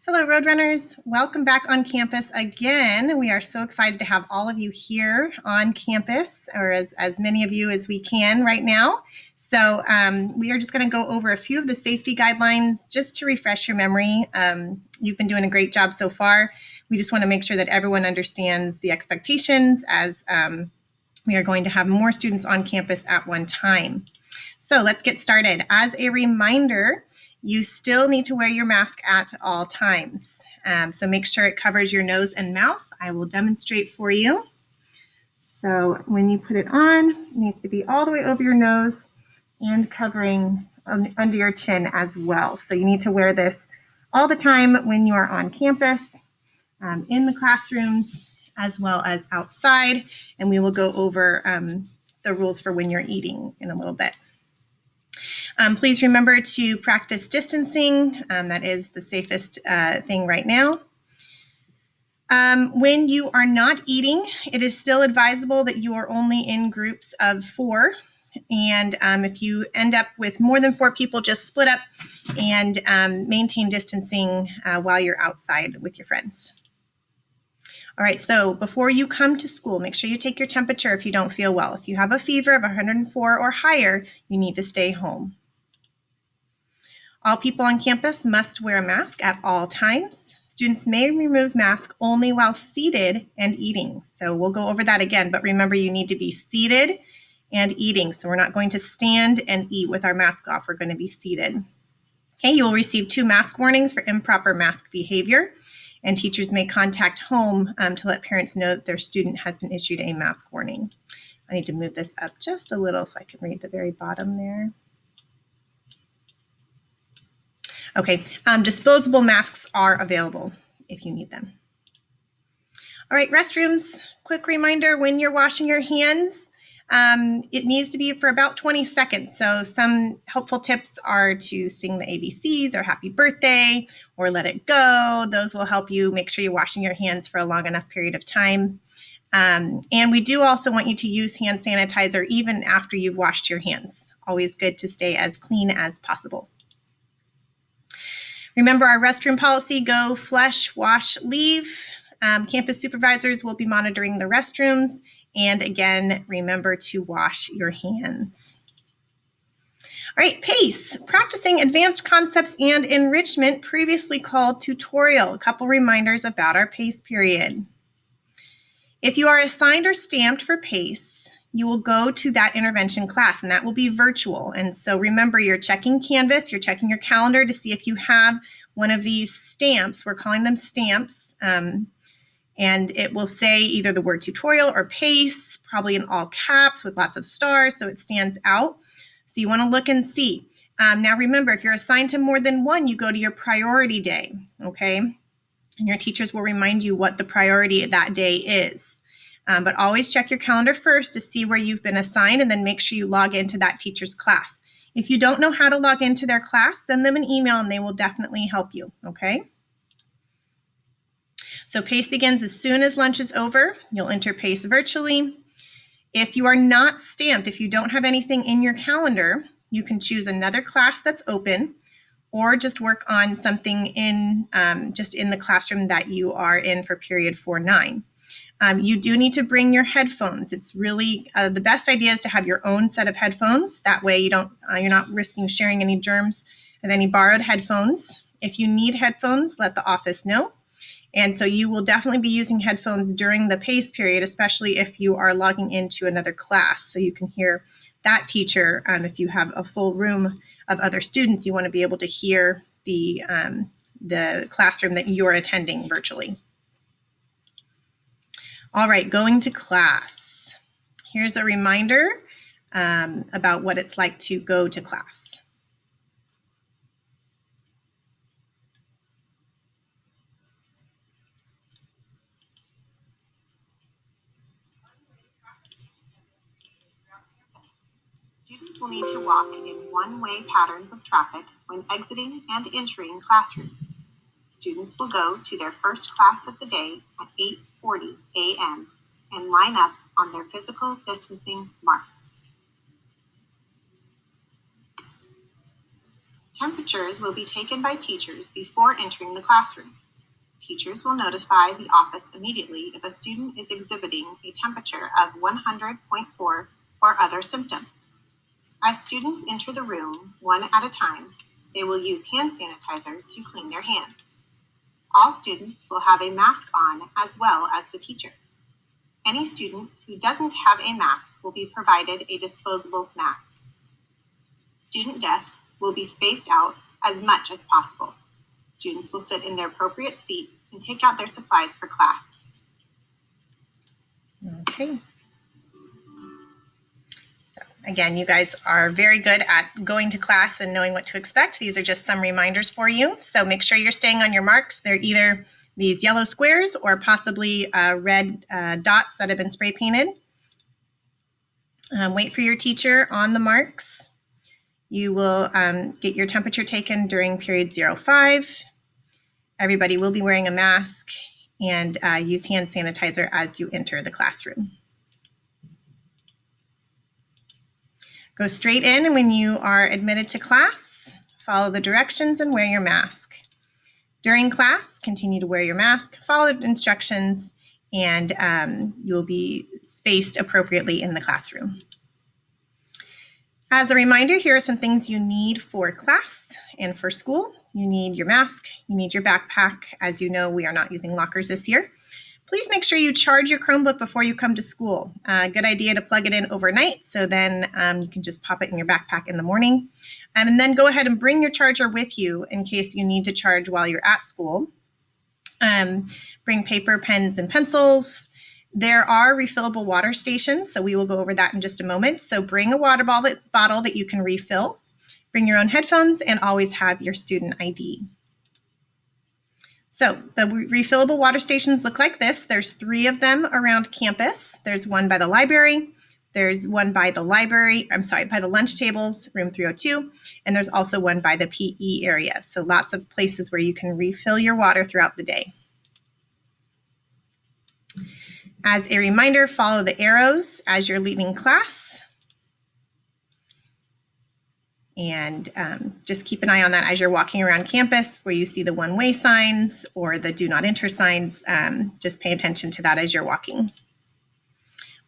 Hello, Roadrunners. Welcome back on campus again. We are so excited to have all of you here on campus, or as many of you as we can right now. So we are just going to go over a few of the safety guidelines just to refresh your memory. You've been doing a great job so far. We just want to make sure that everyone understands the expectations as we are going to have more students on campus at one time. So let's get started. As a reminder, you still need to wear your mask at all times. So make sure it covers your nose and mouth. I will demonstrate for you. So when you put it on, it needs to be all the way over your nose and covering under your chin as well. So you need to wear this all the time when you are on campus, in the classrooms, as well as outside. And we will go over the rules for when you're eating in a little bit. Please remember to practice distancing. That is the safest thing right now. When you are not eating, it is still advisable that you are only in groups of 4. And if you end up with more than 4 people, just split up and maintain distancing while you're outside with your friends. All right, so before you come to school, make sure you take your temperature if you don't feel well. If you have a fever of 104 or higher, you need to stay home. All people on campus must wear a mask at all times. Students may remove masks only while seated and eating. So we'll go over that again, but remember you need to be seated and eating. So we're not going to stand and eat with our mask off. We're going to be seated. Okay, you will receive 2 mask warnings for improper mask behavior, and teachers may contact home to let parents know that their student has been issued a mask warning. I need to move this up just a little so I can read the very bottom there. Okay, disposable masks are available if you need them. All right, restrooms, quick reminder, when you're washing your hands, it needs to be for about 20 seconds. So some helpful tips are to sing the ABCs or happy birthday or let it go. Those will help you make sure you're washing your hands for a long enough period of time. And we do also want you to use hand sanitizer even after you've washed your hands. Always good to stay as clean as possible. Remember our restroom policy, go, flush, wash, leave. Campus supervisors will be monitoring the restrooms. And again, remember to wash your hands. All right, PACE, practicing advanced concepts and enrichment, previously called tutorial. A couple reminders about our PACE period. If you are assigned or stamped for PACE, you will go to that intervention class, and that will be virtual. And so remember, you're checking Canvas, you're checking your calendar to see if you have one of these stamps. We're calling them stamps. And it will say either the word tutorial or PACE, probably in all caps with lots of stars, so it stands out. So you want to look and see. Now remember, if you're assigned to more than one, you go to your priority day, okay? And your teachers will remind you what the priority that day is. But always check your calendar first to see where you've been assigned, and then make sure you log into that teacher's class. If you don't know how to log into their class, send them an email and they will definitely help you, okay? So PACE begins as soon as lunch is over. You'll enter PACE virtually. If you are not stamped, if you don't have anything in your calendar, you can choose another class that's open, or just work on something in just in the classroom that you are in for period 4-9. You do need to bring your headphones. It's really the best idea is to have your own set of headphones. That way you're not risking sharing any germs of any borrowed headphones. If you need headphones, let the office know. And so you will definitely be using headphones during the PACE period, especially if you are logging into another class, so you can hear that teacher. If you have a full room of other students, you want to be able to hear the classroom that you're attending virtually. All right, going to class. Here's a reminder about what it's like to go to class. Students will need to walk in one-way patterns of traffic when exiting and entering classrooms. Students will go to their first class of the day at 8:40 a.m. and line up on their physical distancing marks. Temperatures will be taken by teachers before entering the classroom. Teachers will notify the office immediately if a student is exhibiting a temperature of 100.4 or other symptoms. As students enter the room one at a time, they will use hand sanitizer to clean their hands. All students will have a mask on as well as the teacher. Any student who doesn't have a mask will be provided a disposable mask. Student desks will be spaced out as much as possible. Students will sit in their appropriate seat and take out their supplies for class. Okay. So again, you guys are very good at going to class and knowing what to expect. These are just some reminders for you. So make sure you're staying on your marks. They're either these yellow squares or possibly red dots that have been spray painted. Wait for your teacher on the marks. You will get your temperature taken during period 05. Everybody will be wearing a mask and use hand sanitizer as you enter the classroom. Go straight in, and when you are admitted to class, follow the directions and wear your mask. During class, continue to wear your mask, follow the instructions, and you'll be spaced appropriately in the classroom. As a reminder, here are some things you need for class and for school. You need your mask, you need your backpack. As you know, we are not using lockers this year. Please make sure you charge your Chromebook before you come to school. Good idea to plug it in overnight, so then you can just pop it in your backpack in the morning. And then go ahead and bring your charger with you in case you need to charge while you're at school. Bring paper, pens, and pencils. There are refillable water stations, so we will go over that in just a moment. So bring a water bottle that you can refill. Bring your own headphones and always have your student ID. So the refillable water stations look like this. There's 3 of them around campus. There's one by the library. There's one by the by the lunch tables, room 302. And there's also one by the PE area. So lots of places where you can refill your water throughout the day. As a reminder, follow the arrows as you're leaving class. And just keep an eye on that as you're walking around campus where you see the one-way signs or the do not enter signs. Just pay attention to that as you're walking.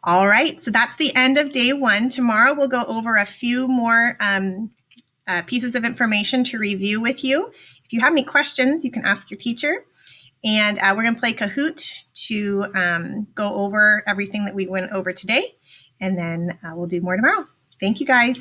All right, so that's the end of day 1. Tomorrow we'll go over a few more pieces of information to review with you. If you have any questions, you can ask your teacher. And we're going to play Kahoot to go over everything that we went over today. And then we'll do more tomorrow. Thank you, guys.